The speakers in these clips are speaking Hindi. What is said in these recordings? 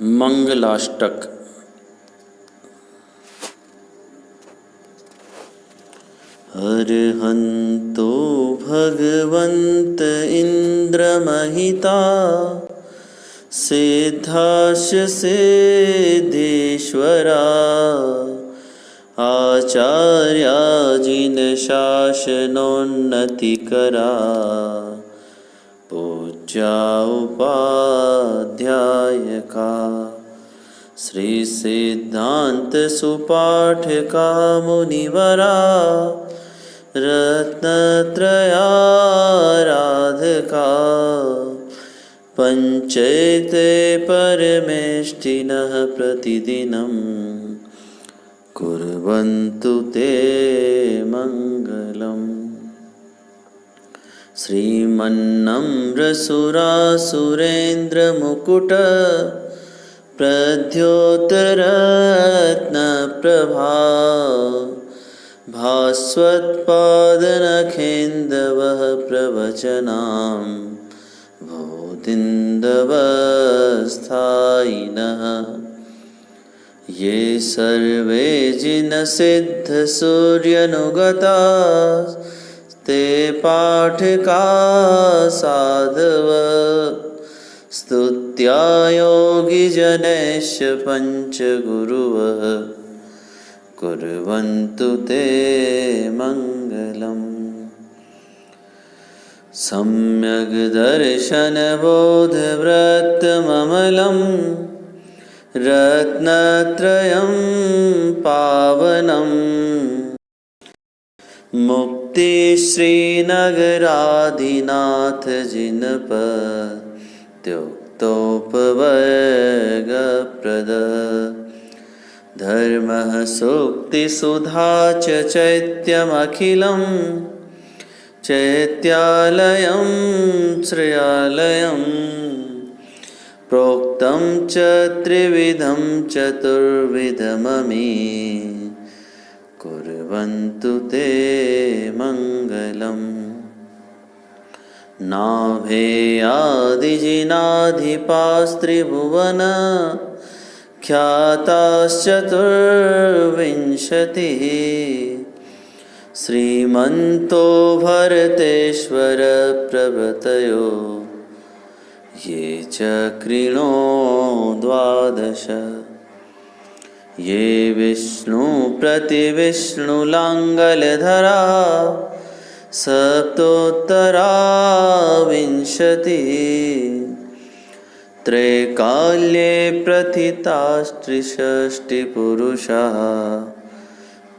मंगलाष्टक। अर्हन्तो भगवन्त इन्द्रमहिता सिद्धाश्च सिद्धेश्वरा आचार्या जिनशासनोन्नतिकरा पूज्या उपाध्यायका श्री सिद्धांत सुपाठका मुनिवरा रत्नत्रयाराधका पंचैते परमेष्ठिनः प्रतिदिनं कुर्वन्तु ते मंगलम्। श्रीमन्नम्रसुरासुरेन्द्रमुकुट प्रद्योतरत्नप्रभा भास्वत्पादनखेन्दवः प्रवचनां भूतिन्दवस्थायिनः ये सर्वे जिनसिद्धसूर्यनुगता ते पाठका साधव स्तुत्या योगिजनैश्च पञ्चगुरुवः कुर्वन्तु ते मङ्गलम्। सम्यग् दर्शनबोधव्रतममलं रत्नत्रयं पावनम् मुक्तिश्रीनगराधिनाथ जिनपत्युक्तोपवर्गप्रद धर्मः सूक्तिसुधा च चैत्यमखिलं चैत्यालयं श्रेयालयं प्रोक्तं च त्रिविधं चतुर्विधममी कुर्वन्तु ते मङ्गलम्। नाभेयादिजिनाधिपास्त्रिभुवन ख्याताश्चतुर्विंशतिः श्रीमन्तो भरतेश्वर प्रभृतयो ये चक्रिणो द्वादश ये विष्णु प्रतिविष्णुलाङ्गलधरा सप्तोत्तरा विंशतिः त्रैकाल्ये प्रथितास्त्रिषष्टिपुरुषाः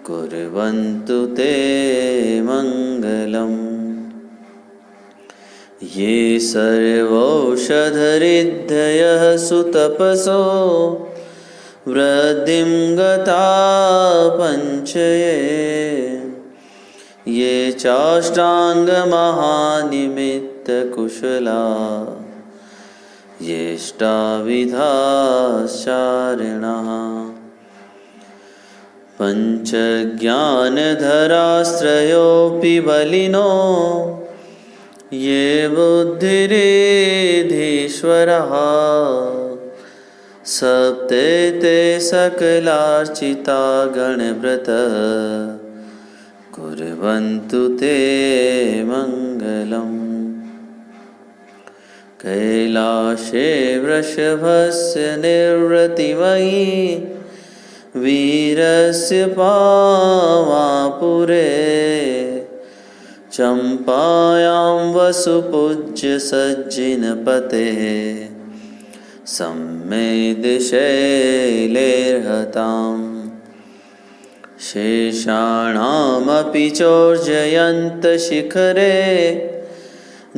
कुर्वन्तु ते मङ्गलम्। ये सर्वौषधरिद्धयः सुतपसो वृद्धिं गता पञ्चये ये चाष्टाङ्गमहानिमित्तकुशला येष्टाविधाश्चारिणः पञ्चज्ञानधरास्त्रयोऽपि बलिनो ये बुद्धिरिधीश्वरः सप्तैते सकलार्चिता गणव्रत कुर्वन्तु ते मङ्गलम्। कैलाशे वृषभस्य निर्वृतिमयी वीरस्य पावापुरे चम्पायां वसुपूज्य सज्जिनपतेः सम्मेदशैलेर्हताम् शेषाणामपि चोर्जयन्तशिखरे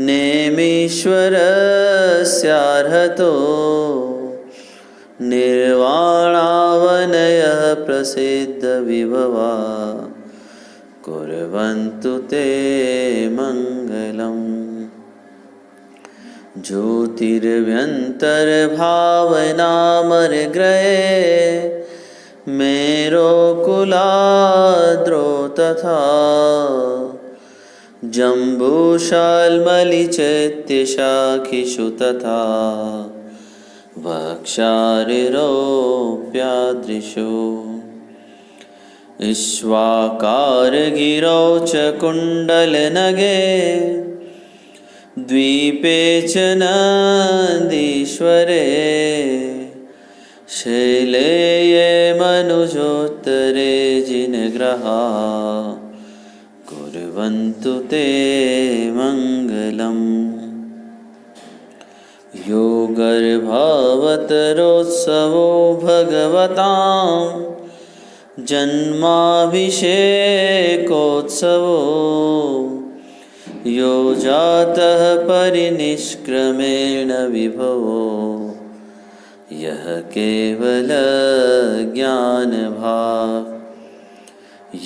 नेमीश्वरस्यार्हतो निर्वाणावनयः प्रसिद्धविभवा कुर्वन्तु ते मङ्गलम्। ज्योतिर्व्यन्तर्भावनामर्ग्रये मेरोकुलाद्रो तथा जम्बूशाल्मलिचैत्यशाखिषु तथा वक्षारिरोऽप्यादृशो इक्ष्वाकारगिरौ च कुण्डलनगे द्वीपे च नन्दीश्वरे शैले ये मनुजोत्तरे जिनग्रहा कुर्वन्तु ते मङ्गलम्। यो गर्भावतरोत्सवो भगवतां जन्माभिषेकोत्सवो यो जातः परिनिष्क्रमेण विभवो यः केवलज्ञानभाक्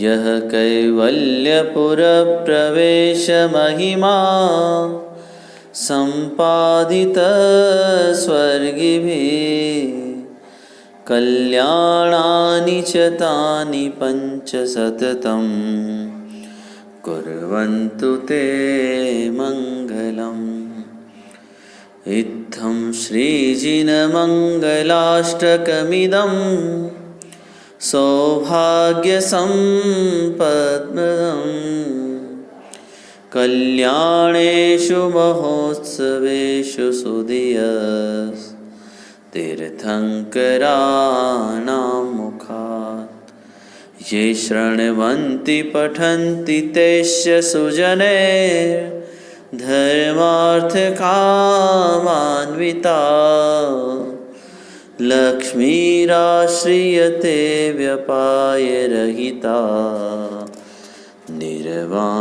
यः कैवल्यपुरप्रवेशमहिमा सम्पादितस्वर्गिभिः कल्याणानि च तानि पञ्च सततं कुर्वन्तु ते मङ्गलम्। इत्थं श्रीजिनमङ्गलाष्टकमिदं सौभाग्यसम्पद्मदम् कल्याणेषु महोत्सवेषु सुधियस् तीर्थङ्कराणां मुखात् ये शृण्वन्ति पठन्ति तेस्य सुजने धर्मार्थकामान्विता लक्ष्मीराश्रियते व्यपायरहिता निर्वाणलक्ष्मीरपि।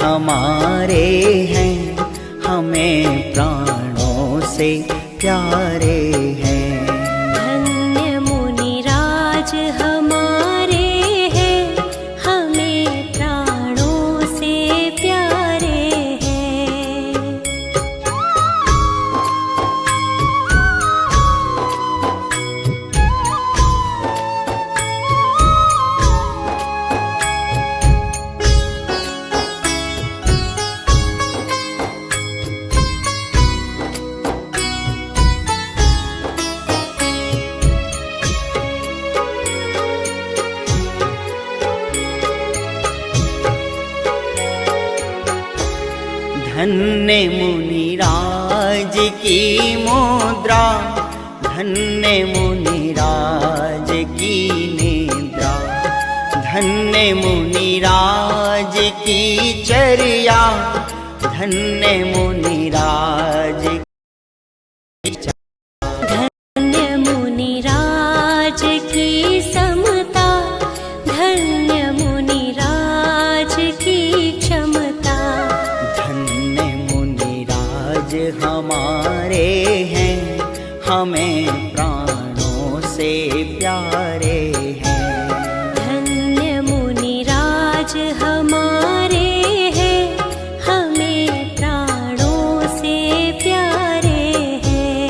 हमारे हैं हमें प्राणों से प्यारे हैं। धन्य मुनिराज हमारे हैं हमें प्राणों से प्यारे हैं। धन्य मुनिराज की मुद्रा धन्य मुनिराज की निद्रा धन्य मुनिराज की चर्या धन्य मुनिराज धन्य मुनिराज की समता धन्य मुनिराज की क्षमता। धन्य मुनिराज हमारे हैं हमें प्राणों से प्यारे हैं। धन्य मुनिराज हमारे हैं हमें प्राणों से प्यारे हैं।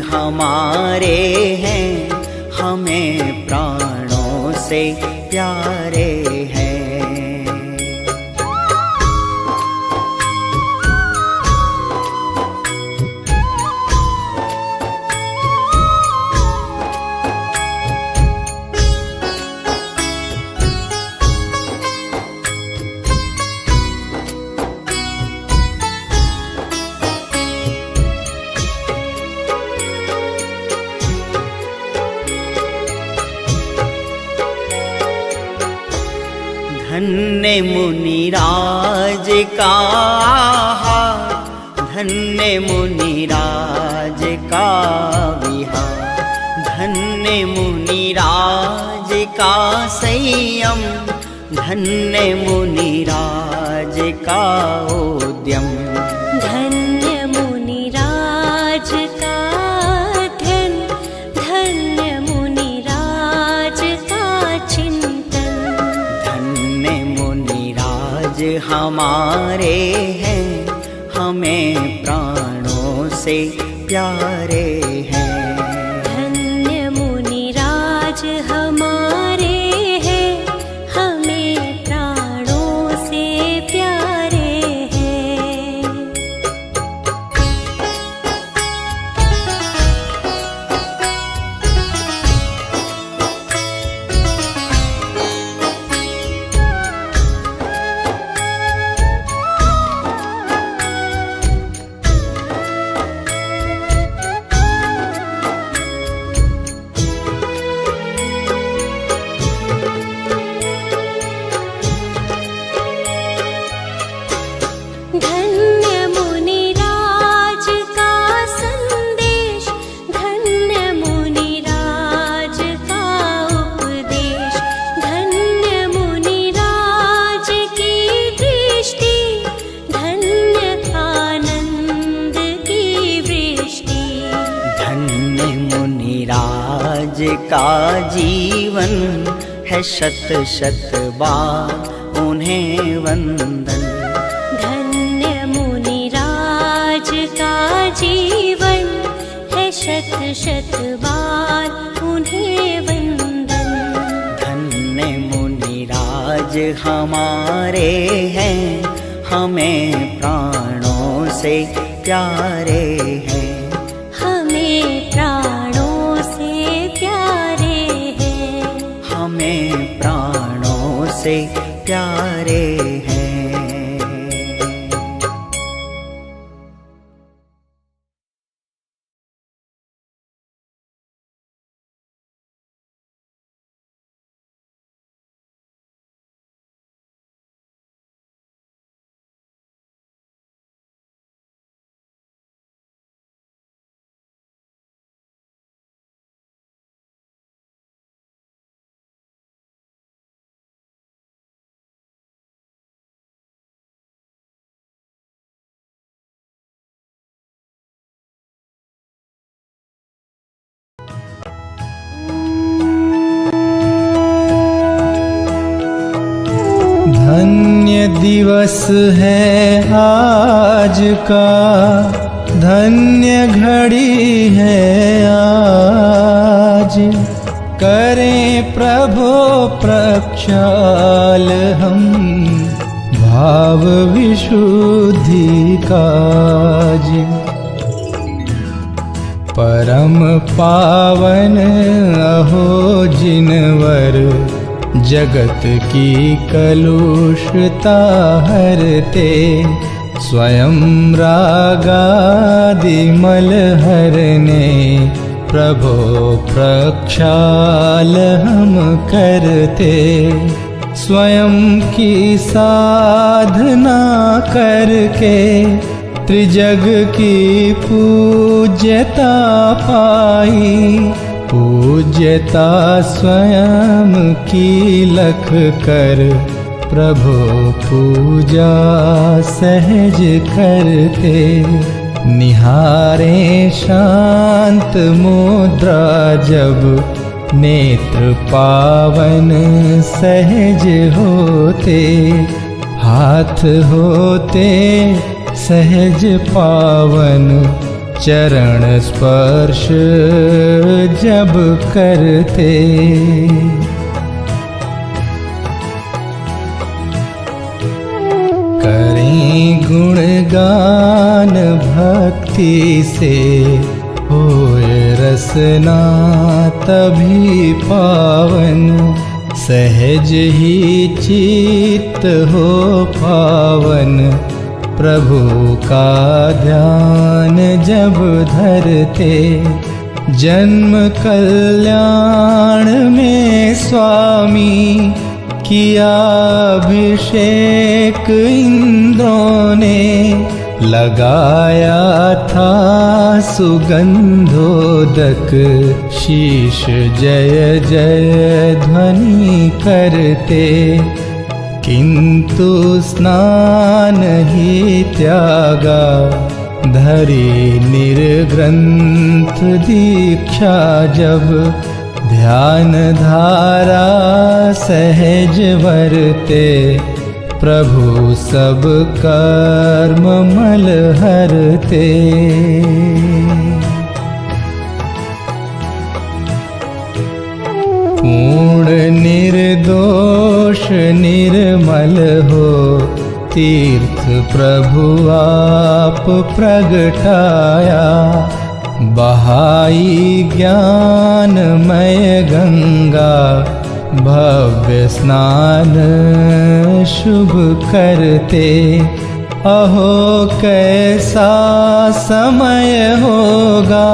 हमारे हैं, हमें प्राणों से प्यारे हैं। धन्य मुनिराज का आहार, धन्य मुनिराज का विहार, धन्य मुनिराज का संयम, धन्य मुनिराज का उद्यम। धन्य मुनिराज का ध्यान, धन्य मुनिराज का चिंतन। धन्य मुनिराज हमारे हैं, हमें प्राणों से प्यारे हैं। धन्य मुनिराज हमारे हैं, हमें प्राणों से प्यारे हैं। धन्य मुनिराज का संदेश, धन्य मुनिराज का उपदेश, धन्य मुनिराज की दृष्टि, धन्य आनंद की वृष्टि। धन्य मुनिराज का जीवन है, शत शत बार उन्हें वंदन। धन्य मुनिराज का जीवन है, शत शत बार उन्हें वंदन। धन्य मुनिराज हमारे हैं, हमें प्राणों से प्यारे हैं। हमें प्राणों से प्यारे हैं। हमें प्राणों से प्यारे हैं। धन्य दिवस है आज का, धन्य घड़ी है आज। करें प्रभु प्रक्षाल हम भाव विशुद्धि काज। परम पावन अहो जिनवर जगत की कलुषता हरते। स्वयं रागादि मल हरने प्रभो प्रक्षाल हम करते। स्वयं की साधना करके त्रिजग की पूज्यता पाई। पूज्यता स्वयं की लख कर प्रभु पूजा सहज करते। निहारे शांत मुद्रा जब नेत्र पावन सहज होते। हाथ होते सहज पावन चरण स्पर्श जब करते। करें गुणगान भक्ति से, होए रसना तभी पावन। सहज ही चित्त हो पावन, प्रभु का ध्यान जब धरते। जन्म कल्याण में स्वामी किया अभिषेक इंद्रों ने। लगाया था सुगंधोदक, शीश जय जय ध्वनि करते। किंतु स्नान ही त्यागा, धरी निर्ग्रंथ दीक्षा जब। ध्यान धारा सहज वरते, प्रभु सब कर्म मल हरते। पूर्ण निर्दोष निर्मल हो, तीर्थ प्रभु आप प्रगटाया। बहाई ज्ञानमय गंगा, भव्य स्नान शुभ करते। अहो कैसा समय होगा,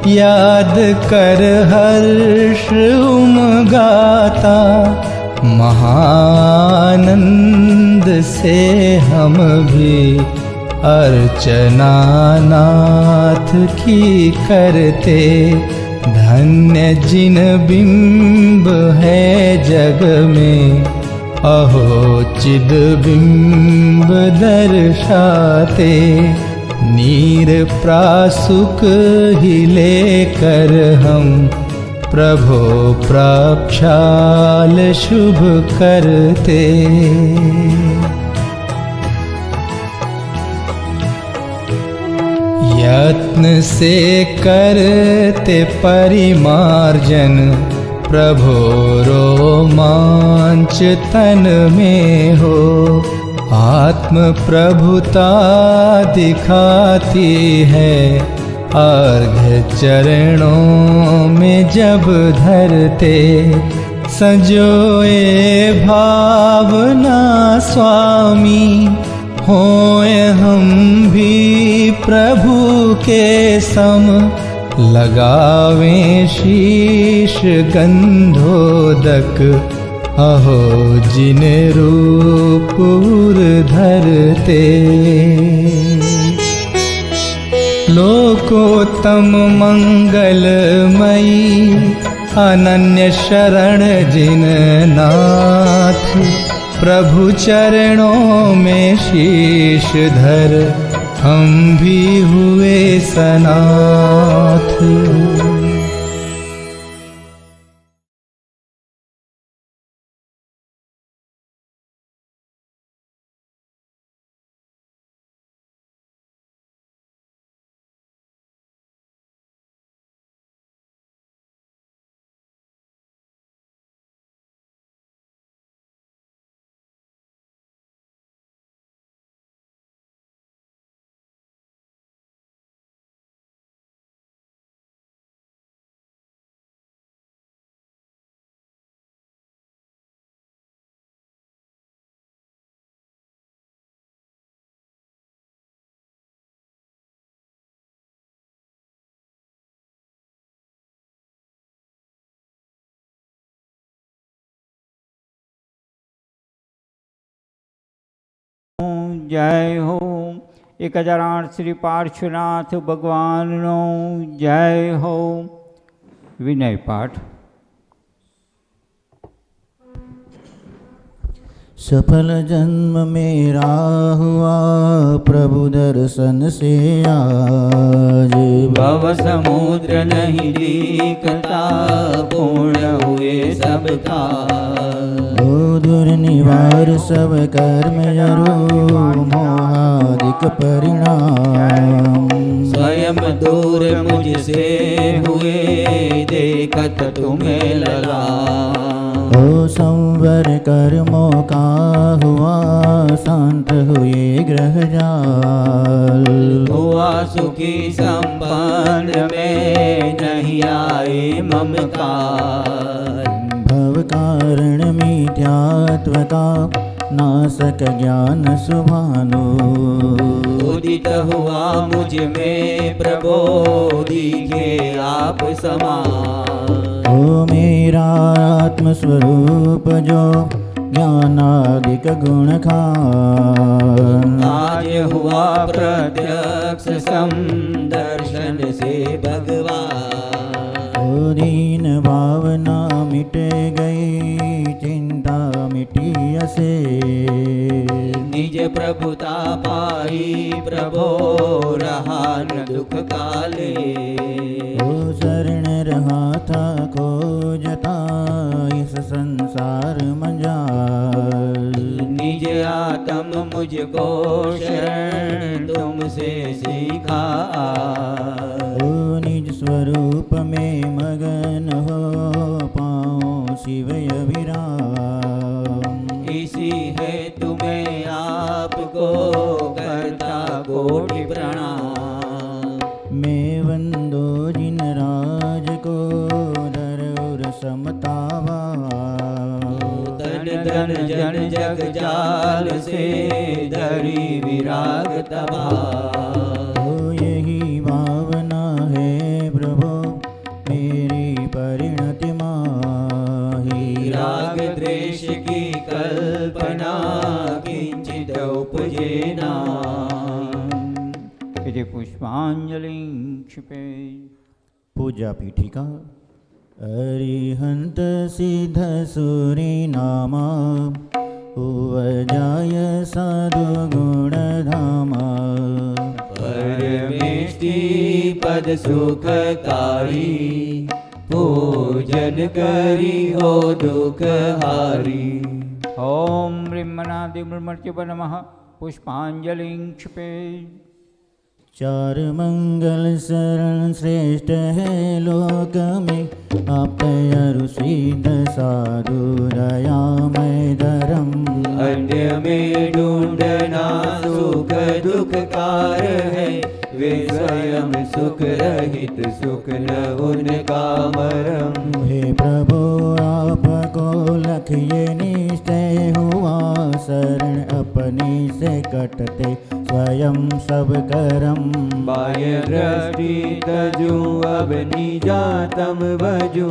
याद कर हर्ष उमगाता। महानंद से हम भी अर्चना नाथ की करते। धन्य जिन बिंब है जग में, अहो चिद बिंब दर्शाते। नीर प्रासुक ही लेकर हम, प्रभो प्रक्षाल शुभ करते। यत्न से करते परिमार्जन, प्रभो रोमांच तन में हो। आत्म प्रभुता दिखाती है, अर्घ्य चरणों में जब धरते। संजोए भावना स्वामी, होए हम भी प्रभु के सम। लगावें शीश गंधोदक, अहो जिन रूप धरते। लोकोत्तम मंगलमयी, अनन्य शरण जिन नाथ। प्रभु चरणों में शीश धर, हम भी हुए सनाथ। जय हो 1008 श्री पार्श्वनाथ भगवाननो जय हो। विनय पाठ। सफल जन्म मेरा हुआ प्रभु दर्शन से आज। भव समुद्र नहीं दिखता पूर्ण हुए सब काज। दुर्निवार सब कर्म जरो मोहादिक परिणाम। स्वयं दूर मुझसे हुए देखत तुम्हें लला। ओ संवर कर्मों का हुआ शांत हुए ग्रह जाल। हुआ सुखी संपन्न में नहीं आए ममकार। भव कारण मिथ्यात्व का नासक ज्ञान सुभानु। उदित हुआ मुझ में प्रभो दिखे आप समान। ओ मेरा आत्मस्वरूप जो ज्ञानादिक गुण खान। आज हुआ प्रत्यक्ष समदर्शन से भगवान। ओ दीन भावना मिट गई चिंता मिटी असे। निज प्रभुता पाई प्रभो रहा न दुख काले। ओ शरण रहा था खोजता इस संसार मंजाल। निज आत्म मुझको शरण तुमसे सीखा। ओ निज स्वरूप में मगन हो पाओ शिव अभिराम। इसी है तुम्हें आपको करता कोटि प्रणाम। मैं वंदो जिन राज को दर और समतावा। धन धन जन जग जाल से धरी विराग तबा। ओ यही भावना है प्रभु मेरी परिणति माही। राग द्वेष की कल्पना किंचित उपजे ना। इति पुष्पांजलि क्षिपे। पूजा पीठिका। अरिहंत सिद्ध सूरि नामा उवजाय साधु गुण धामा। परमेष्टि पद सुखकारी पूजन करी हो दुख हारी। ओम ब्रह्मणादि ब्रह्मर्चप नमः। पुष्पांजलि क्षिपे। चार मंगल शरण श्रेष्ठ है लोक में आप अरु सिद्ध साधु दयामय धर्म। अन्य में ढूंढना सुख दुख कार है। वे स्वयं सुख रहित सुख न उनका मरम। हे प्रभु आपको लखिए निश्चय हुआ शरण अपनी से कटते स्वयं सब करम। बाह्य दृष्टि तजू अब निजातम भजू।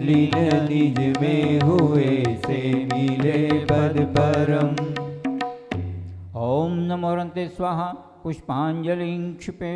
लीन निज में हुए से मिले पद परम। ओम नमो रन्ते स्वाहा। पुष्पांजलि क्षिपे।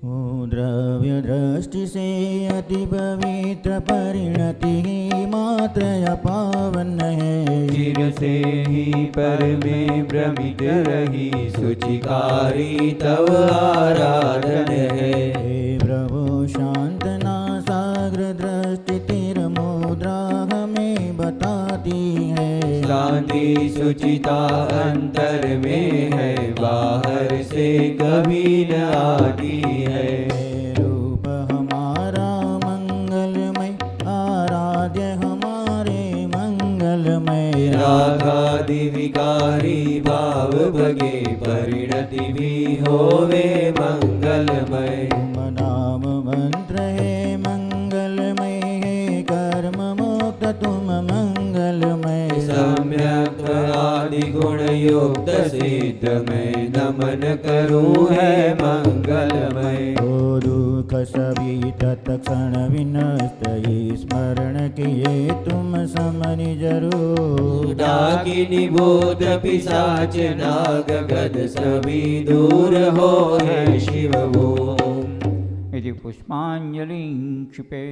ओ द्रव्य दृष्टि से अति पवित्र परिणति मात्र पावन है। चिर से ही पर में भ्रमित रही सुचिकारी तव आराधन है। हे प्रभु शांतना साग्र दृष्टि तिर मुद्रा हमें बताती है। शांति सुचिता अंतर में है बाहर से कभी न आती है। रूप हमारा मंगलमय आराध्य हमारे मंगलमय। रागादि विकारी भाव भगे परिणति भी होवे मंगलमय। तुम नाम मंत्र है मंगलमय है कर्म मुक्त तुम मंगलमय। सम्यक आदि गुण युक्त सिद्ध में नमन करूं है मंगलमय। ओ दुख सभी तत्क्षण विनष्ट स्मरण किए तुम समनि जरूर। डाकिनी भूत पिशाच नाग गद सभी दूर हो है शिव ओम। इति पुष्पांजलि क्षिपे।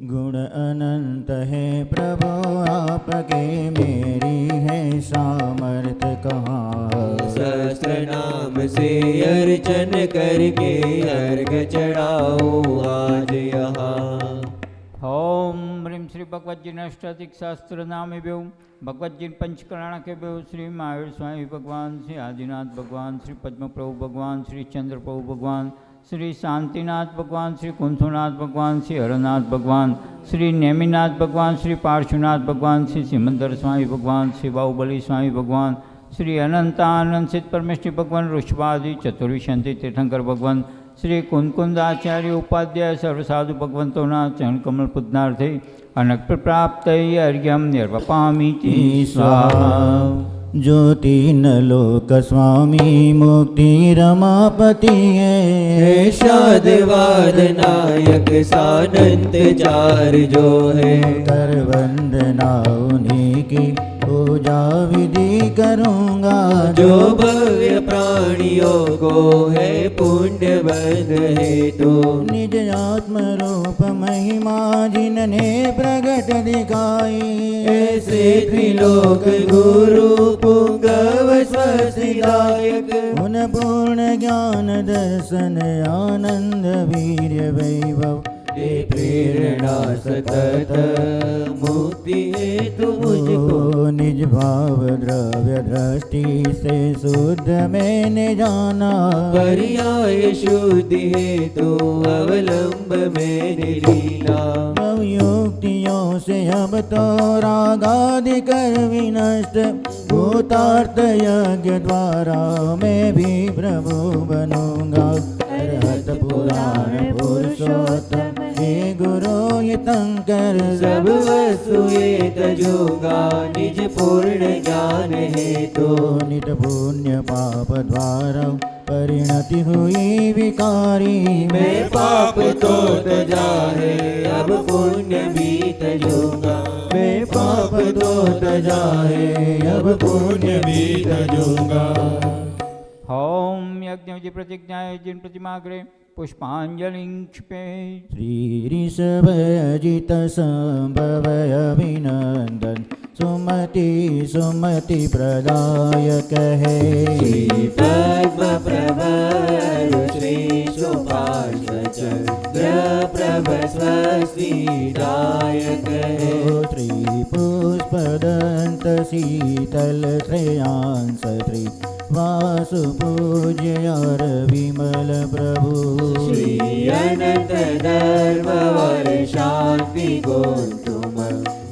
गुण अनंत है प्रभु आपके मेरी है सामर्थ कहाँ। सहस्त्र नाम से अर्चन करके अर्घ चढ़ाओ आज यहाँ। ओम ह्रीं श्री भगवत जी अष्टाधिक शास्त्र नाम बेऊ भगवत जी पंचकरण के बेऊ श्री महावीर स्वामी भगवान, श्री आदिनाथ भगवान, श्री पद्म प्रभु भगवान, श्री चंद्र प्रभु भगवान, श्री शांतिनाथ भगवान, श्री कुंथुनाथ भगवान, श्री हरनाथ भगवान, श्री नेमिनाथ भगवान, श्री पार्श्वनाथ भगवान, श्री सिमंदर स्वामी भगवान, श्री बाहुबली स्वामी भगवान, श्री अनंतानंद सिद्ध परमेश्वरी भगवान, ऋषभादि चतुर्विशंति तीर्थंकर भगवान, श्री कुंदकुंदाचार्य उपाध्याय सर्वसाधु भगवंतोना चरण कमल पूजनार्थे अनक प्राप्त अर्घ्यम निर्वपामि स्वाहा। ज्योतिन लोक स्वामी मुक्ति रमापति है, शादवाद नायक सानंद चार जो है। कर वंदना उन्हीं की पूजा विधि करूँगा, जो भव्य प्राणियों को है पुण्य बंध है तो। निज आत्म रूप महिमा जिनने प्रगट दिखाई, ऐसे त्रिलोक गुरु पुंगव स्वस्तिदायक। उन पूर्ण ज्ञान दर्शन आनंद वीर्य वैभव, प्रेरणा सतत मुक्ति हेतु मुझको। निज भाव द्रव्य दृष्टि से शुद्ध मैंने जाना, पर्याय शुद्धि हेतु अवलंब मैंने लीला। युक्तियों से अब तो रागादि कर विनष्ट, भूतार्थ यज्ञ द्वारा मैं भी प्रभु बनूंगा। अरहत पुराण पुरुषोत्तम हे गुरु यतंकर, सब वस्तु ये तजूंगा निज पूर्ण ज्ञान हेतु। नित पुण्य पाप द्वारा परिणति हुई विकारी, मैं पाप तो तजा है अब पुण्य भी तजूंगा। मैं पाप तो तजा है अब पुण्य भी तजूंगा। ओम यज्ञ जी प्रतिज्ञाए जिन प्रतिमाग्रे पुष्पांजलि क्षिपे। श्री ऋषभ अजित संभवय अभिनंदन, सुमति सुमति प्रदायक है। श्री पद्म प्रभर श्री सुपार्श्वचंद्र प्रभ स्वस्तिदायक है। श्री पुष्पदंत शीतल श्रेयांस श्री वासुपूज्य और विमल प्रभु। श्री अनंत धर्म वर शांति गोतुम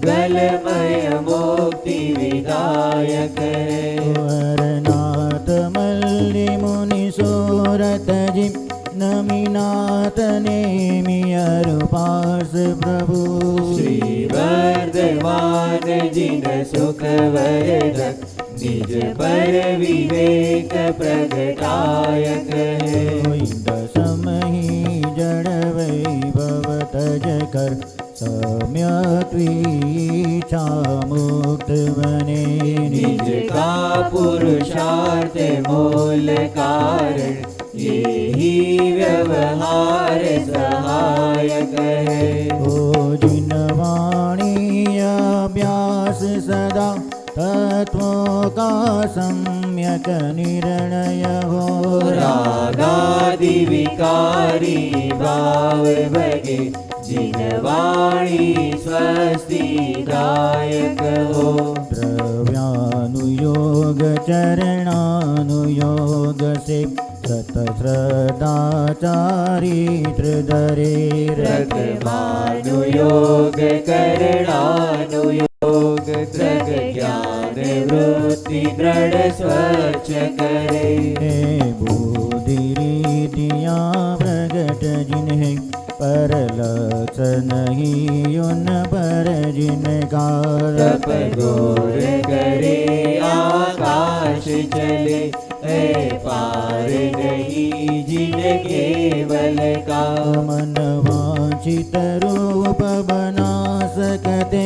गलमय मुक्ति विदायक है। वरनाथ मल्लि मुनि सोरत जी, नमिनाथ नेमि अरुपास प्रभु। श्री वर्धमान जिन सुख वरदक, निज पर विवेक प्रगटायक है। दशमहि जड़ वैभव तज कर, सम्यक इच्छा मुक्त बने। निज का पुरुषार्थ मूल कारण, यही व्यवहार सहायक है। ओ जिन वाणी अभ्यास सदा, तत्वों का सम्यक निर्णय हो। रागादि विकारी भाव भगे, जिन वाणी स्वस्तिदायक हो। द्रव्यानुयोग चरणानुयोग से, सत श्रद्धा चारित्र धरे। रतमानुयोग करणानुयोग, दृग ज्ञान वृत्ति दृढ़ स्वच्छ करे। बुद्धि रीतियाँ प्रगट जिन्हें, पर लक्ष्य नहीं उन पर जिनका। तप गौर करे आकाश चले, है पार नहीं जिन केवल का। मन वांछित रूप बना सकते,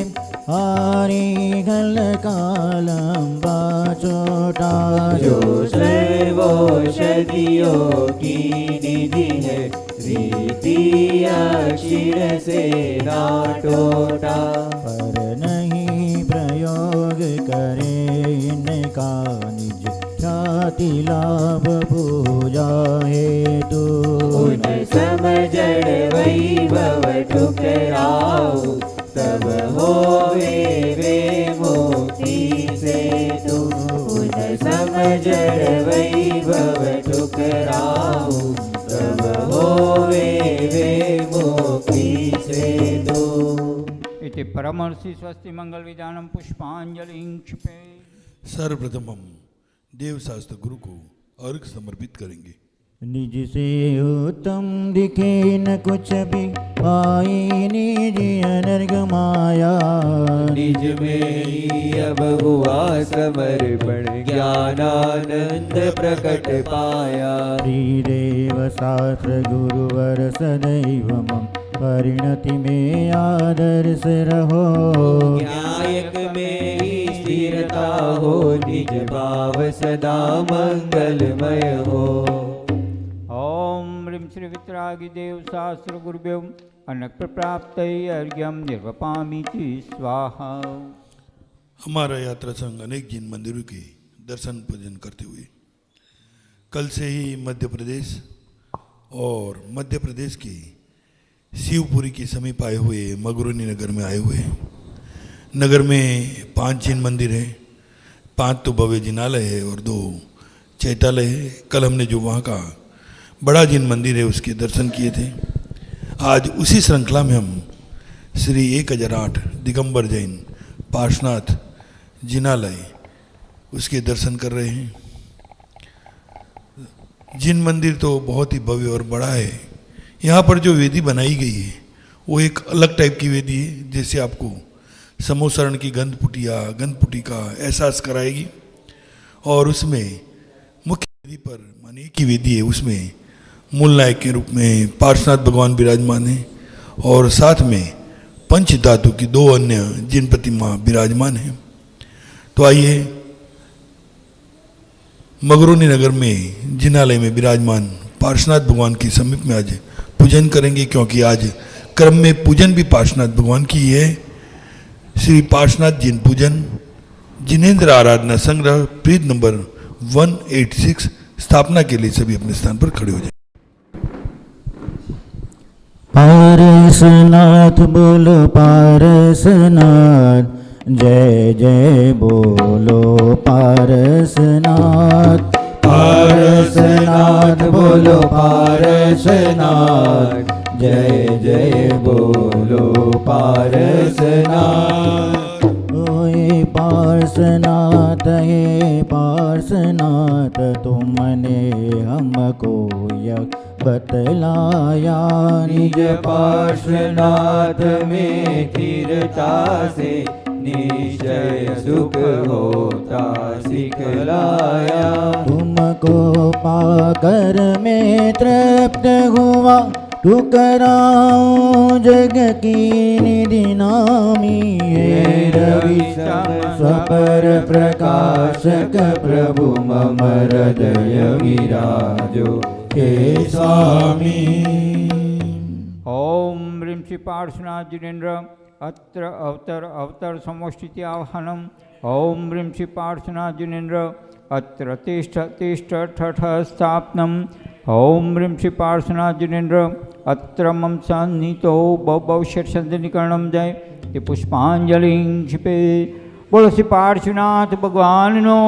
हारी गल का लंबा छोटा। जो सर्वौषधियों की निधि है, रीति अक्षर से ना टोटा। पर नहीं प्रयोग करे इनका, निज ख्याति लाभ पूजा हेतु। उन समझण वैभव ठुकराओ, तब होवे वे मुक्ति से तू उन समझर वैभव ठुकराऊ तब होवे वे मुक्ति से तू। इति परमर्षि स्वस्ति मंगल विधानम पुष्पांजलि क्षिपे। सर्वप्रथम हम देव शास्त्र गुरु को अर्घ समर्पित करेंगे। निज से उत्तम दिखे न कुछ भी पाई निज अनर्घ माया निज में ही अब हुआ समर्पण ज्ञानानंद प्रकट पाया। श्रीदेव शास्त्र गुरुवर सदैव मम परिणति में आदर्श रहो न्यायक में ही स्थिरता हो निज भाव सदा मंगलमय हो। ओम ह्रीं श्री वितरागी देव शास्त्र गुरुभ्यो अनक प्राप्त अर्घ्यम निर्वपामीति स्वाहा। हमारा यात्रा संघ अनेक जिन मंदिरों के दर्शन पूजन करते हुए कल से ही मध्य प्रदेश और मध्य प्रदेश के शिवपुरी के समीप आए हुए मगरूनी नगर में आए हुए हैं। नगर में 5 जिन मंदिर हैं, 5 तो भव्य जिनालय है और 2 चैतालय है। कल हमने जो वहाँ का बड़ा जिन मंदिर है उसके दर्शन किए थे। आज उसी श्रृंखला में हम श्री 1008 दिगंबर जैन पार्श्वनाथ जिनालय उसके दर्शन कर रहे हैं। जिन मंदिर तो बहुत ही भव्य और बड़ा है। यहाँ पर जो वेदी बनाई गई है वो एक अलग टाइप की वेदी है, जैसे आपको समोसरण की गंधपुटी का एहसास कराएगी। और उसमें मुख्य वेदी पर माने एक ही वेदी है, उसमें मूल नायक के रूप में पार्श्वनाथ भगवान विराजमान हैं और साथ में पंच धातु की 2 अन्य जिन प्रतिमा विराजमान हैं। तो आइए मगरूनी नगर में जिनालय में विराजमान पार्श्वनाथ भगवान के समीप में आज पूजन करेंगे, क्योंकि आज क्रम में पूजन भी पार्श्वनाथ भगवान की है। श्री पार्श्वनाथ जिन पूजन जिनेन्द्र आराधना संग्रह पेज नंबर 186 स्थापना के लिए सभी अपने स्थान पर खड़े हो जाए। पारसनाथ बोलो पारसनाथ जय जय बोलो पारसनाथ पारसनाथ बोलो पारसनाथ जय जय बोलो पारसनाथ। ओए पार्श्वनाथ हे पार्श्वनाथ तुमने हमको यह बतलाया निज पार्श्वनाथ में स्थिरता से निश्चय सुख होता सिखलाया। तुमको पाकर मैं तृप्त हुआ ठुकराऊं जग की निधि नामी रवि स्वपर प्रकाशक प्रभु मम हृदय विराजो हे स्वामी। ओम ह्रीं श्री पार्श्वनाथ जिनेन्द्र अत्र अवतर समोष्ठिति आह्वानम। ओम ह्रीं श्री पार्श्वनाथ जिनेन्द्र अत्र तिष्ठ ठठ स्थापनम। ओम ह्रीं श्री पार्श्वनाथ जिनेन्द्र अत्र मम सन्निहितो बहुशरणिकरणम जय ते पुष्पांजलि क्षिपे। बोलो श्री पार्श्वनाथ भगवान नो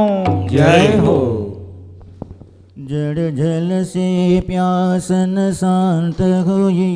जय हो। जड़ जल से प्यासन शांत हुई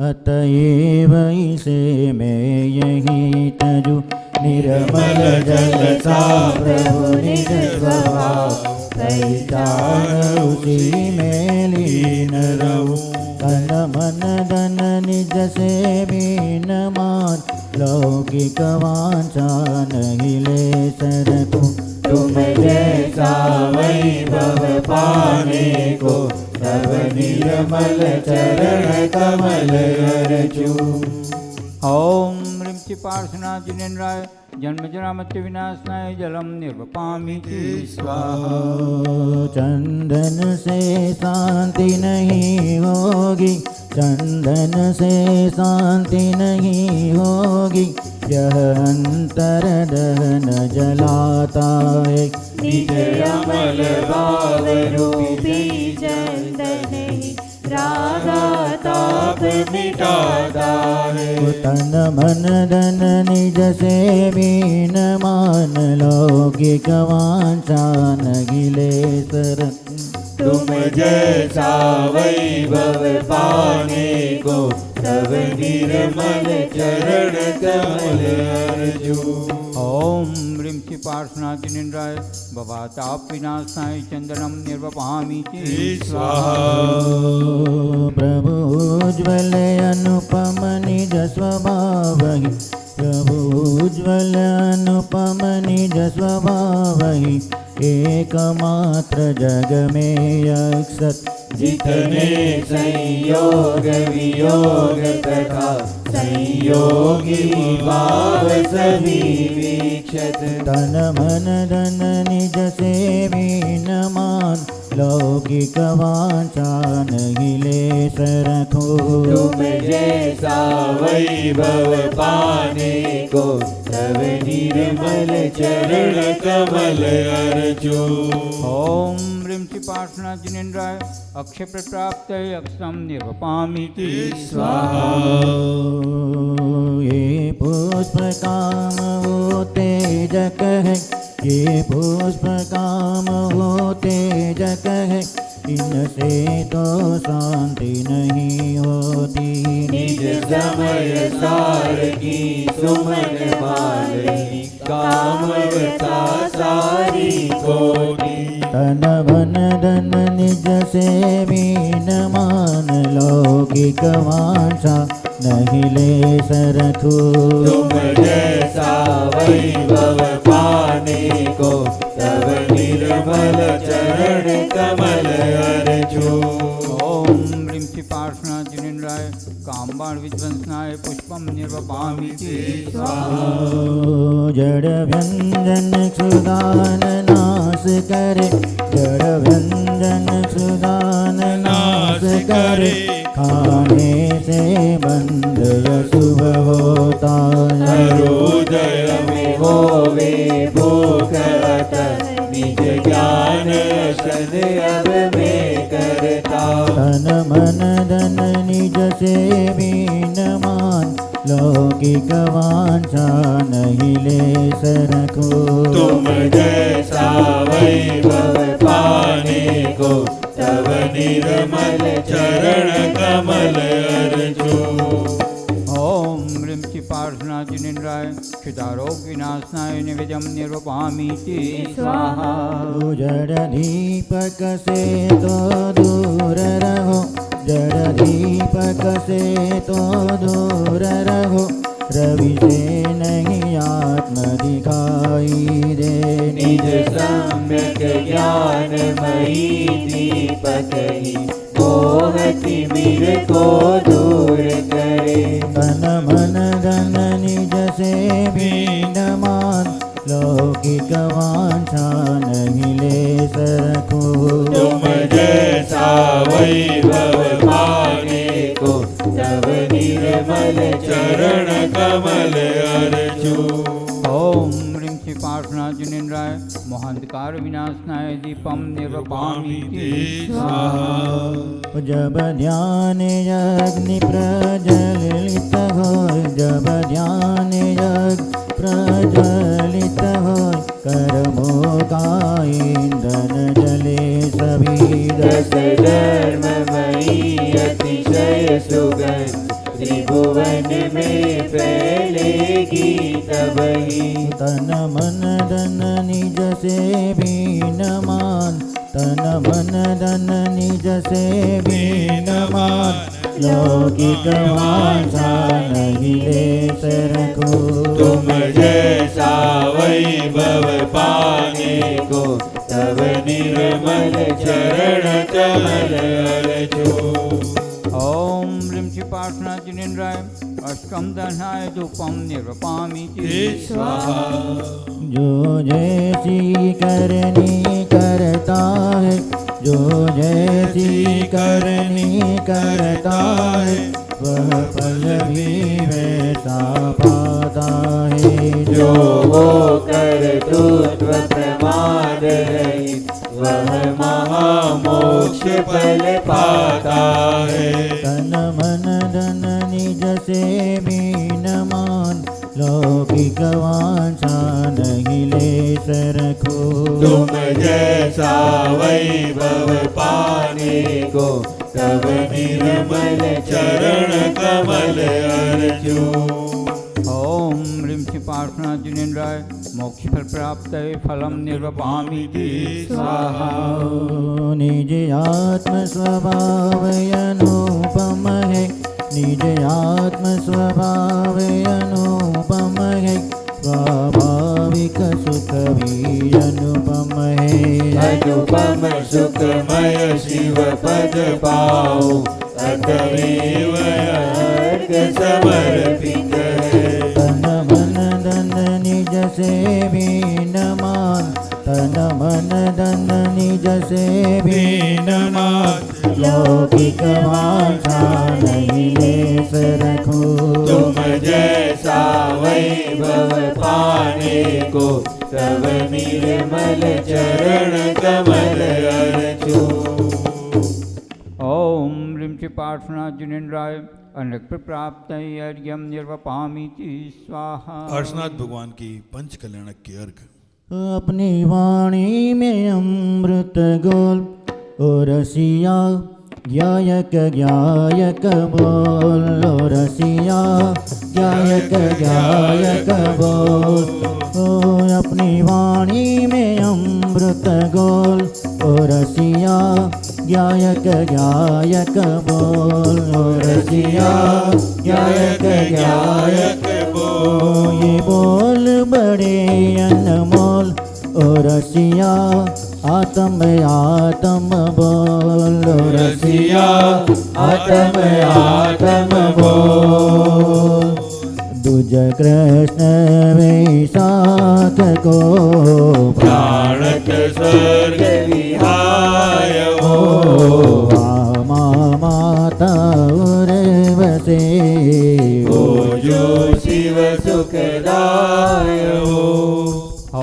अतएव इसे मैं यही तजु निर्मल जल सा प्रभु निज स्वभाव पहचान उसी में लीन रहूं। तन मन धन निज से बीन मान लौकिक वांछा नहीं ले सरकूं। तुम जैसा वैभव पाने को तब निर्मल चरण कमल अर्चू। ओम ह्रीं श्री पार्श्वनाथ जिनेन्द्राय जन्म जरा मृत्यु विनाशनाय जलम निर्वपामीति स्वाहा। चंदन से शांति नहीं होगी, चंदन से शांति नहीं होगी, यह अंतर दहन जलाता है। निज अमल भाव रूपी चंदन रागा ताप में मिटाता है। तन मन धन निज से बीन मान लौकिक वांछा नगिले शरण। तुम जैसा वैभव पाने को तब निर्मल चरण कमल अर्जुन। ओम ह्रीं श्री पार्श्वनाथ बवा ताप विनाशाय चंदनम निर्वपामि स्वाहा। प्रभु उज्ज्वल अनुपम निज स्वभाव ही। प्रभु उज्ज्वल अनुपम निज स्वभाव ही। एकमात्र जग में अक्षत। जितने संयोग वियोग तथा संयोगी भाव सभी वीक्षत। तन मन धन निज से बीन मान लौकिक वांछा नगिले सरखो। तुम जैसा वैभव पाने को तब निर्मल चरण कमल अर्जुन। ओम ह्रीं श्री पार्श्वनाथ अक्षय प्राप्त अक्षम निर्वपामि स्वाहा। ये पुष्प काम होते जग है। ये पुष्प काम होते जग है। इनसे तो शांति नहीं होती। निज समय सार की सुमन मालनी कामवता सारी कोटि। तन मन धन निज से बीन मान लौकिक वांछा नहिले सरखो। तुम जैसा वैभव पाने को तब निर्मल चरण कमल अर्जुन। ओम ह्रीं श्री पार्श्वनाथ कामबाण विध्वंसनाय पुष्पम निर्वपामि स्वाहा। जड़ व्यंजन सुदान नाश करे। जड़ व्यंजन सुदान नाश करे। खाने से बंद शुभ होता। हृदय में होवे भूख निज ज्ञान शन अब में करता। तन मन धन निज से बीन मान लौकिक वांछा नहिले सरखो। तुम जैसा वैभव पाने को तब निर्मल चरण कमल अर्जुन। ओम ह्रीं श्री पार्श्वनाथ क्षुधारोग विनाशनाय निवेदम निर्वपामि स्वाहा। जड़ दीपक से तो दूर रहो। जड़ दीपक से तो दूर रहो। रवि से नहीं आत्म दिखाई दे। निज सम्यक ज्ञान मयी दीपक ही मोहति मीर को दूर करे। तन मन धन निज से बीन मान लौकिक वांछा नहिले सरखो। तुम जैसा वैभव पाने को तब निर्मल चरण कमल अर्जुन। ओम ह्रीं श्री पार्श्वनाथ मोहांधकार विनाशनाय दीपम निर्वपामि स्वाहा। जब ध्यान अग्नि प्रज्वलित हो। जब ध्यान अग्नि प्रज्वलित हो। कर्मों का ईंधन जले सभी। दस धर्ममयी अतिशय सुगंध त्रिभुवन में फैलेगी तबही। तन मन धन निज से बीन मान। तन मन धन निज से बीन मान लौकिक वांछा नहिले सरखो। तुम जैसा वैभव पाने को तब निर्मल चरण कमल अर्जुन। ओम ह्रीं श्री पार्श्वनाथ अष्टम दहनाय धूपम निर्वपामि स्वाहा। जो जैसी करनी करता है। जो जैसी करनी करता है। वह फल भी वैसा पाता है। जो वो कर्तृत्व प्रमाद रहित वह महामोक्ष फल पाता है। तन मन धन धन निज से मीनमान लौकिक वांछा नहीं ले सरखो तुम जैसा वैभव पाने को तब निर्मल चरण कमल अर्जू। ओम ह्रीं श्री पार्थना जिनेन्द्राय मोक्ष फल प्राप्त फलम निर्वपामि स्वाहा। निज आत्म स्वभाव अनुपम है निज आत्म स्वभाव अनुपम है स्वाभाविक सुख भी अनुपम है अनुपम सुखमय शिव पद पाओ अतएव अर्घ समर्पित है। तन मन धन निज से भी नमान तन मन धन निज से भी नमान लौकिक वांछा नहीं ले सरखो तुम जैसा वैभव पाने को तब निर्मल चरण कमल अर्चू। ओम ह्रीं श्री पार्थना जिनेन्द्राय अनृक्त प्राप्त अर्घ्यम निर्वपामि स्वाहा। अर्शनाथ भगवान की पंच कल्याणक के अर्घ। अपनी वाणी में अमृत गोल और रसिया गायक गायक बोल ओ रसिया गायक गायक बोल ओ अपनी वाणी में अमृत गोल ओ रसिया गायक गायक बोल ओ रसिया गायक गायक बोल ये बोल बड़े अनमोल ओ रसिया आत्म आत्म बोल ओ रसिया आत्म आत्म बोल दुज कृष्ण वैशाख को प्राणत स्वर्ग विहाय हो रामा माता उर्वशी हो जो शिव सुखदाय हो।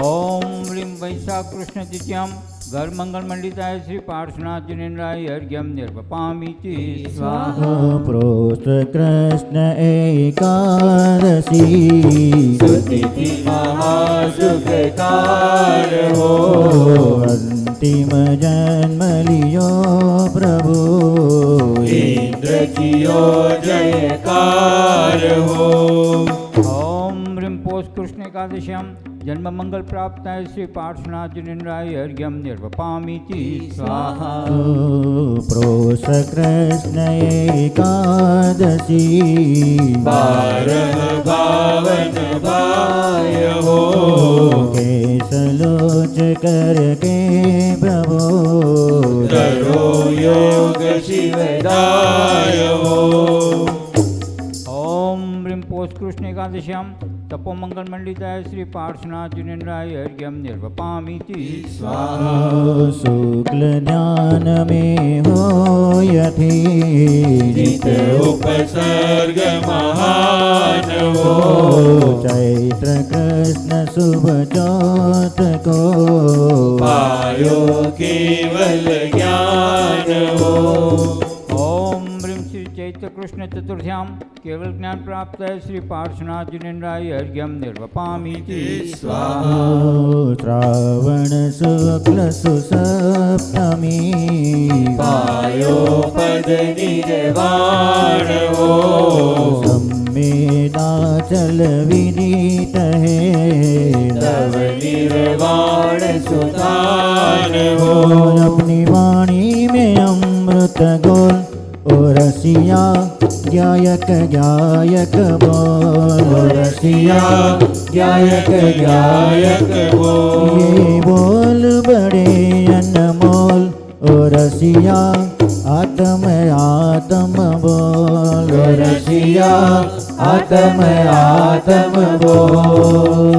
ओम ह्रीं वैशाख कृष्ण तिथ्याम घर मंगल मंडिताय श्री पार्श्वनाथ जिनेन्द्राय अर्घ्यम निर्वपामि स्वाहा। प्रोष्ठ कृष्ण एकादशी सुतिथि महासुखकार हो अंतिम जन्म लियो प्रभु इंद्र कियो जयकार हो। ओम ह्रीं पौष कृष्ण एकादश्याम जन्म मंगल प्राप्त है श्री पार्श्वनाथ जिनेन्द्राय अर्घ्यम निर्वपामि स्वाहा। प्रोष कृष्ण एकादशी 12 बावन भाय हो केसलोच करके प्रभु करो योग शिवदाय हो। ओम ह्रीं पौष कृष्ण एकादश्याम तपो मंगल मंडिताय श्री पार्श्वनाथ जिनेन्द्राय अर्घ्यम निर्वपामि स्वाहा। शुक्ल ज्ञान में हो यथि जित उपसर्ग महान हो चैत्र कृष्ण शुभ चौथ को पायो केवल ज्ञान हो। ओम ह्रीं श्री चैत्र कृष्ण चतुर्थ्याम केवल ज्ञान प्राप्त है श्री पार्श्वनाथ जिनेन्द्राय अर्घ्यम निर्वपामि स्वाहा। श्रावण शुक्ल सुसप्तमी पायो पद निर्वाण हो सम्मेदाचल विनीत है तव निर्वाण सुतान हो। अपनी वाणी में अमृत गोल ओ रसिया गायक गायक बोल ओ रसिया गायक गायक बोल ये बोल बड़े अनमोल ओ रसिया आत्म आत्म बोल ओ रसिया आत्म आत्म बोल।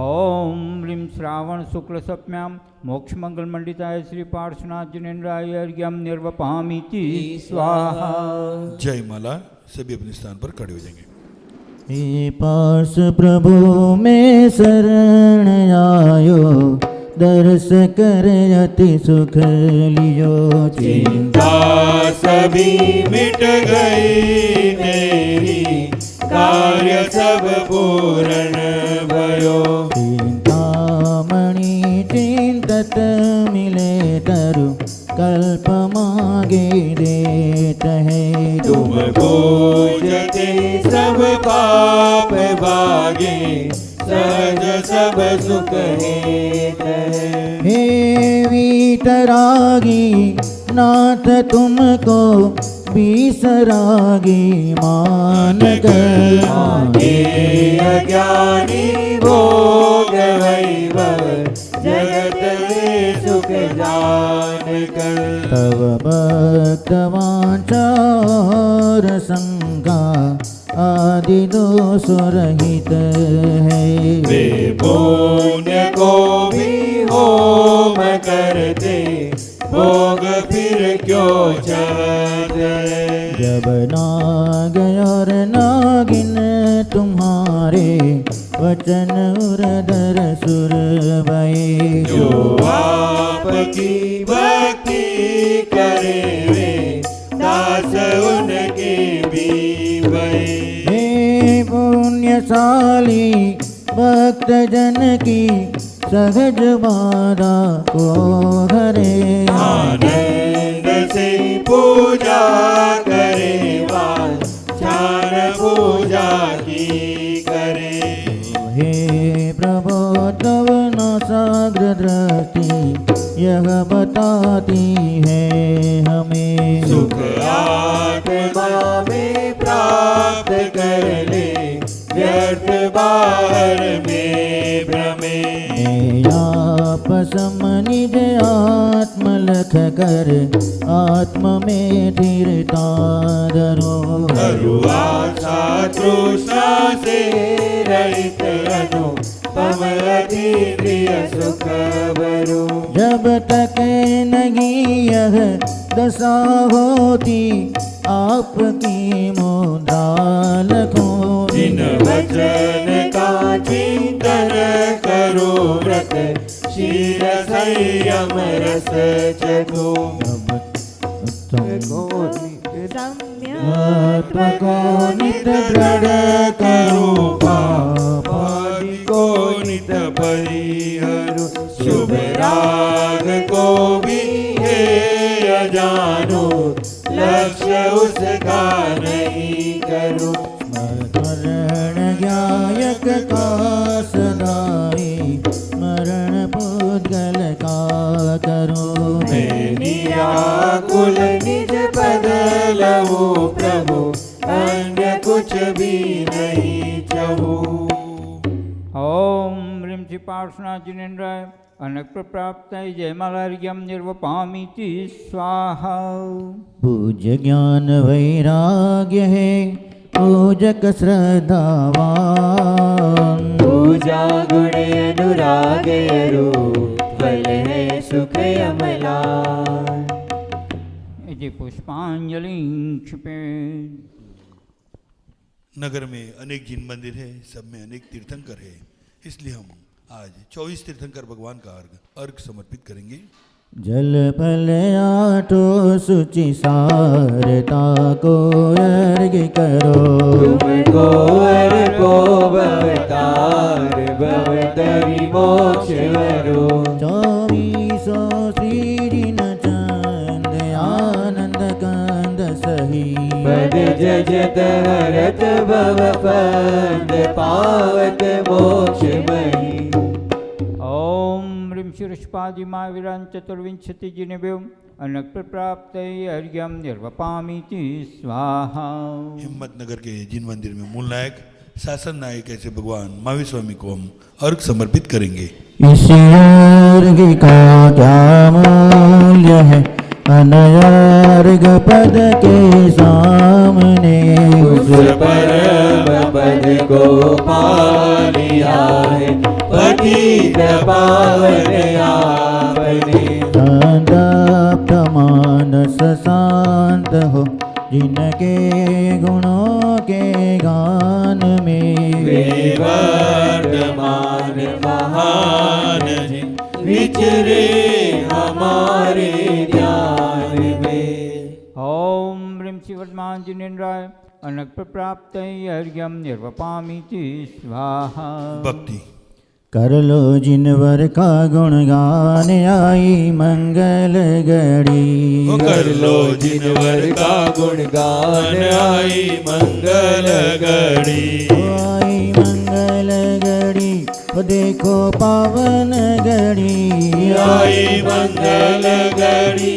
ओम ह्रीं श्रावण शुक्ल सप्तम्याम मोक्ष मंगल मंडिताय श्री पार्श्वनाथ जिनेन्द्राय अर्घ्यम निर्वपामि स्वाहा। जय माला। सभी अपने स्थान पर खड़े हो जाएंगे। हे पार्श प्रभु में शरण आयो दर्श कर अति सुख लियो। चिंता सभी मिट गई तेरी, कार्य सब पूर्ण भयो। चिंतामणि चिंतत मिले तरु, कल्प मागे देत है। तुम पूजते सब पाप भागे, सहज सब सुख हेत है। हे वीतरागी नाथ तुमको बिसरागी मान कर। मागे अज्ञानी भोग वैभव, जगत में सुख जान कर। तव भक्त वांछा और शंका, आदि दोष रहित है। वे पुण्य को भी होम करते, भोग फिर क्यों चाहते। जब नाग और नागिन तुम्हारे, वचन उरदर सुर भये। जो आपकी भक्ति करे वे, दास उनके भी भये। हे पुण्यशाली भक्त जन की, सहज बाधा को हरे। आनंद से पूजा करे वाल, ध्यान पूजा की करे। हे प्रभु तव नासाग्र दृष्टि, यह बताती है हमें। सुख आत्मा में प्राप्त कर ले, व्यर्थ बाहर में भ्रमे। आप समनिज आत्म लख कर, आत्म में धीरता धरो। धरो आशा तृष्णा से रहित अनु, पम अतीन्द्रिय सुख भरो। जब तक नहीं यह दशा होती, आपकी मुद्रा लखो। जिन वचन का चिंतन करो व्रत, शील संयम रस चखो। आत्मा को नित दृढ़ करो, पापादि को नित परिहरो। शुभ राग को भी हे अजानो, लक्ष्य उसका नहीं करो। स्मरण ज्ञायक का सदाई, स्मरण पूजल का करो। मैं निराकुल निज पद लवो प्रभु, अन्य कुछ भी नहीं चाहूं। ओम ह्रीं श्री पार्श्वनाथ जिनेन्द्राय अनक प्राप्त जयमालार्घ्यम निर्वपामीति स्वाहा। पूज्य ज्ञान वैराग्य है, पूजक श्रद्धावान। पूजा गुण अनुराग रूप, फल है सुख अमलान। इति पुष्पांजलि क्षिपेत्। नगर में अनेक जिन मंदिर है, सब में अनेक तीर्थंकर है, इसलिए हम आज 24 तीर्थंकर भगवान का अर्घ समर्पित करेंगे। जल पल आठो सुचि सारता को अर्घ करो। तुमको अर्पो भवतार, भवतरि मोक्ष वरो। 24 श्री जिन चंद, आनंद कंद सही। पद जजत हरत भव पद, पावत मोक्ष मही। ओम ह्रीं शिरस्पादिमाविरां चतुर्विंशति जिनेभ्यो अनक प्राप्त अर्घ्यम निर्वपामीति स्वाहा। हिम्मतनगर के जिन मंदिर में मूल नायक शासन नायक ऐसे भगवान महावीर स्वामी को हम अर्घ समर्पित करेंगे। इस अर्घ का क्या मूल्य है, अनर्घ पद के सामने। उस परम पद को पा लिया है, पतित पावन आपने। संतप्त मानस शांत हो, जिनके गुणों के गान में। वे वर्तमान महान जिन, विचरे हमारे ध्यान में। ओम ह्रीं श्रीवर्धमान जिनेन्द्राय अनक प्राप्त अर्घ्यम निर्वपामीति स्वाहा। भक्ति। कर लो जिनवर का गुणगान आई मंगल घड़ी। कर लो जिनवर का गुणगान आई मंगल घड़ी। आई मंगल घड़ी वो देखो पावन घड़ी। आई मंगल घड़ी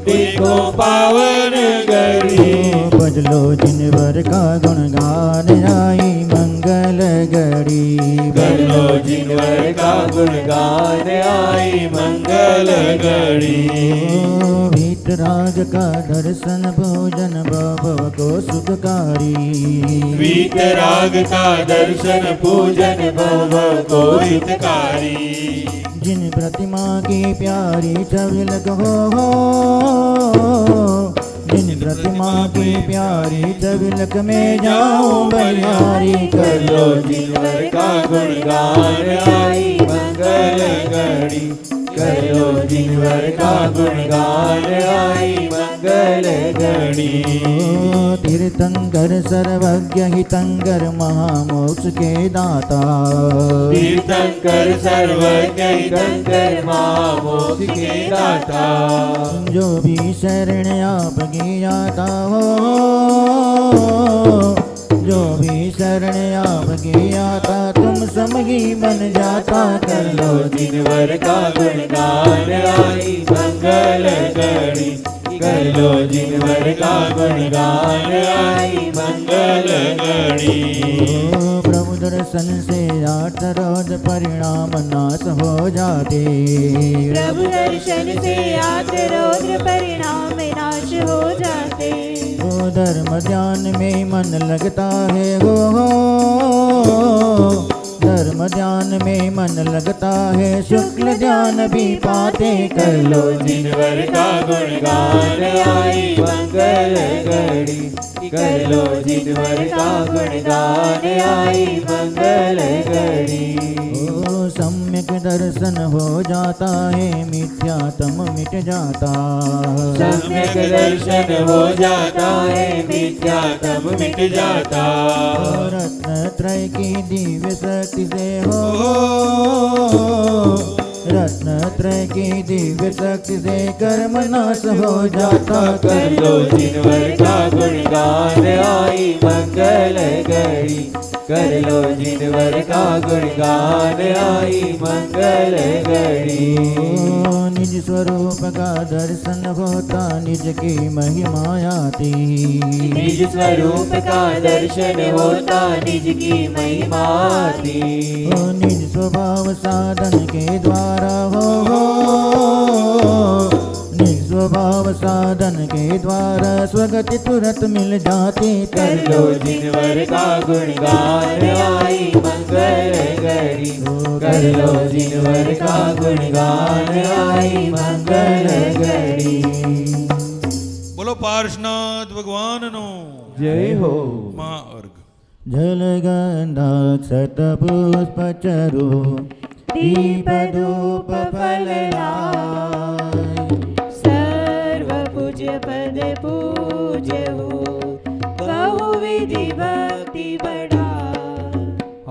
देखो पावन घड़ी। बजलो जिनवर का गुणगान आई मंगल घड़ी। कर लो जिनवर का गुणगान आई मंगल घड़ी। वीतराग का दर्शन भोजन भव को सुखकारी। वीतराग का दर्शन पूजन भव को हितकारी। जिन प्रतिमा की प्यारी छविलक हो, जिन प्रतिमा की प्यारी छविलक में जाऊं बलिहारी। कर लो जिनवर का गुणगान आई मंगल घड़ी। कर लो जिनवर का गुणगान आई मंगल घड़ी। तीर्थंकर सर्वज्ञ हितंकर महामोक्ष के दाता। तीर्थंकर सर्वज्ञ हितंकर महामोक्ष के दाता। जो भी शरण आपकी आता हो, जो भी शरण आपकी आता तुम समगी बन जाता। कर लो जिनवर का गुणगान आई मंगल घड़ी। कर लो जिनवर का गुणगान आई मंगल घड़ी। प्रभु दर्शन से आठ रोज परिणाम नाश हो जाते। प्रभु दर्शन से आठ रोज परिणाम नाश हो जाते। वो धर्म ध्यान में मन लगता है हो, धर्म ध्यान में मन लगता है शुक्ल ध्यान भी पाते। कर लो जिनवर का गुणगान आई मंगल घड़ी। कर लो जिनवर का गुणगान आई मंगल घड़ी। ओ सम्यक दर्शन हो जाता है मिथ्यात्म मिट जाता। सम्यक दर्शन हो जाता है मिथ्यात्म मिट जाता। रत्न त्रय की दिव्य शक्ति से हो, रत्न त्रय की दिव्य शक्ति से कर्म नाश हो जाता। कर लो जिनवर का गुणगान आई मंगल घड़ी। कर लो जिनवर का गुणगान आई मंगल घड़ी। निज स्वरूप का दर्शन होता निज की महिमा आती। निज स्वरूप का दर्शन होता निज की महिमा आती। निज स्वभाव साधन के द्वारा हो, निज स्वभाव साधन के द्वारा स्वगति तुरंत मिल जाती। कर लो जिनवर का गुणगान आई मंगल घड़ी। कर लो जिनवर का गुणगान आई मंगल घड़ी। बोलो पार्शनाथ भगवान नो जय हो। माँ अर्घ। जल गंधाक्षत पुष्प चरु दीप धूप फल सर्व पूज्य पद पूजहु बहुविधि भक्ति बढ़ा।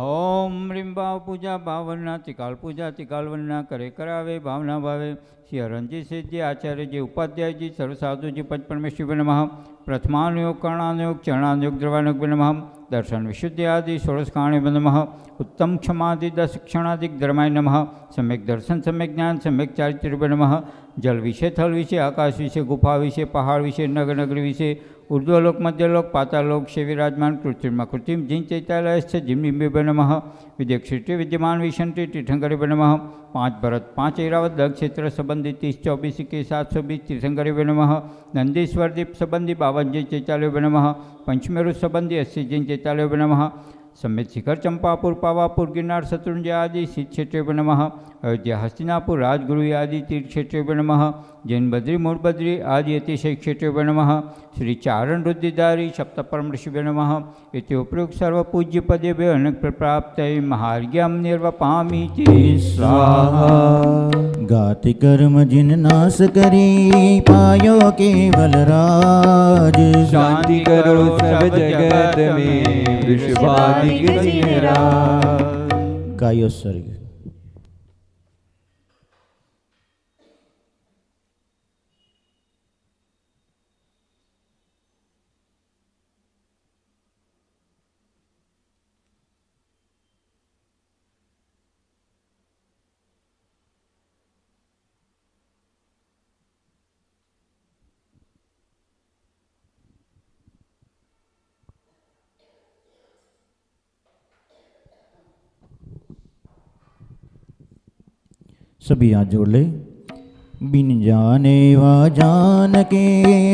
ओम ह्रीं भाव पूजा भावना तिकाल पूजा तिकाल वंदना करे करावे भावना भावे। श्री हरणजी सिद्धि आचार्य जी उपाध्याय जी सर्व साधु जी पद परमेश्वर नमः। प्रथमानुयोग कर्णानुयोग चरणानुयोग द्रवानुयोग नमः। दर्शन विशुद्धि आदि षोडश काणे नमः। उत्तम क्षमादि 10 क्षणादिक धर्माय नमः। सम्यक दर्शन सम्यक ज्ञान सम्यक चारित्र्य नमः। जल विषय थल विषय आकाश विषय गुफा विषय पहाड़ विषय नगर नगरी विषय ऊर्ध्वलोक मध्यलोक पातालोक से विराजमान कृत्रिम कृत्रिम जिन चैतालयस्थ जिम्बिम्बे नमः। विद्यक्षेत्रे विद्यमान विशंति तीर्थंकरे नमः। 5 भरत 5 ऐरावत दग क्षेत्र संबंधी 30 24 के 720 तीर्थंकरे नमः। नंदीश्वर दीप संबंधी 52 जिन चैतालय नमः। पंचमेरु संबंधी 80 जिन चैतालय नमः। समेत शिखर चंपापुर पावापुर गिरनार शत्रुंजय आदि सिद्ध क्षेत्र नमः। अयोध्या हस्तिनापुर राजगुरु आदि तीर्थ क्षेत्र नमः। जैन बद्री मूल बद्री आदि अतिशय क्षेत्र नमः। श्री चारण रुद्धिधारी सप्त परम ऋषिभ्यो नमः। इति उपयुक्त सर्व पूज्य पदेभ्यो अनक प्राप्त महार्घ्यं निर्वपामीति स्वाहा। गाति कर्म जिन नाश करी पायो केवल राज। शांति करो सब जगत में वृषभादिक जिनराज। गायो सर्ग। सभी हाथ जोड़ ले। बिन जाने वा जान के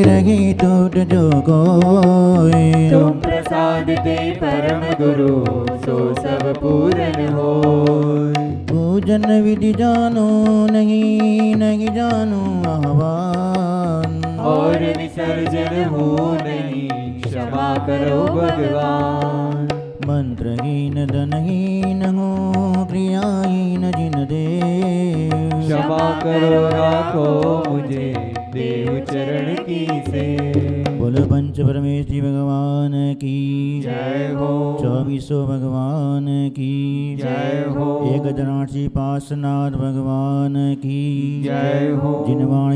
रही टूट जो कोई। तुम प्रसाद दे परम गुरु सो सब पूरन हो। पूजन विधि जानो नहीं नहीं जानो आह्वान। और विसर्जन हो नहीं क्षमा करो भगवान। मंत्रहीन धनहीन हो क्रियाहीन जिन दे। क्षमा करो राखो मुझे देव चरण की से। बोलो पंच परमेश्वरी भगवान की जय हो। 24 भगवान की जय हो। एक जनासी पासनाथ भगवान की जय हो। जिनवाणी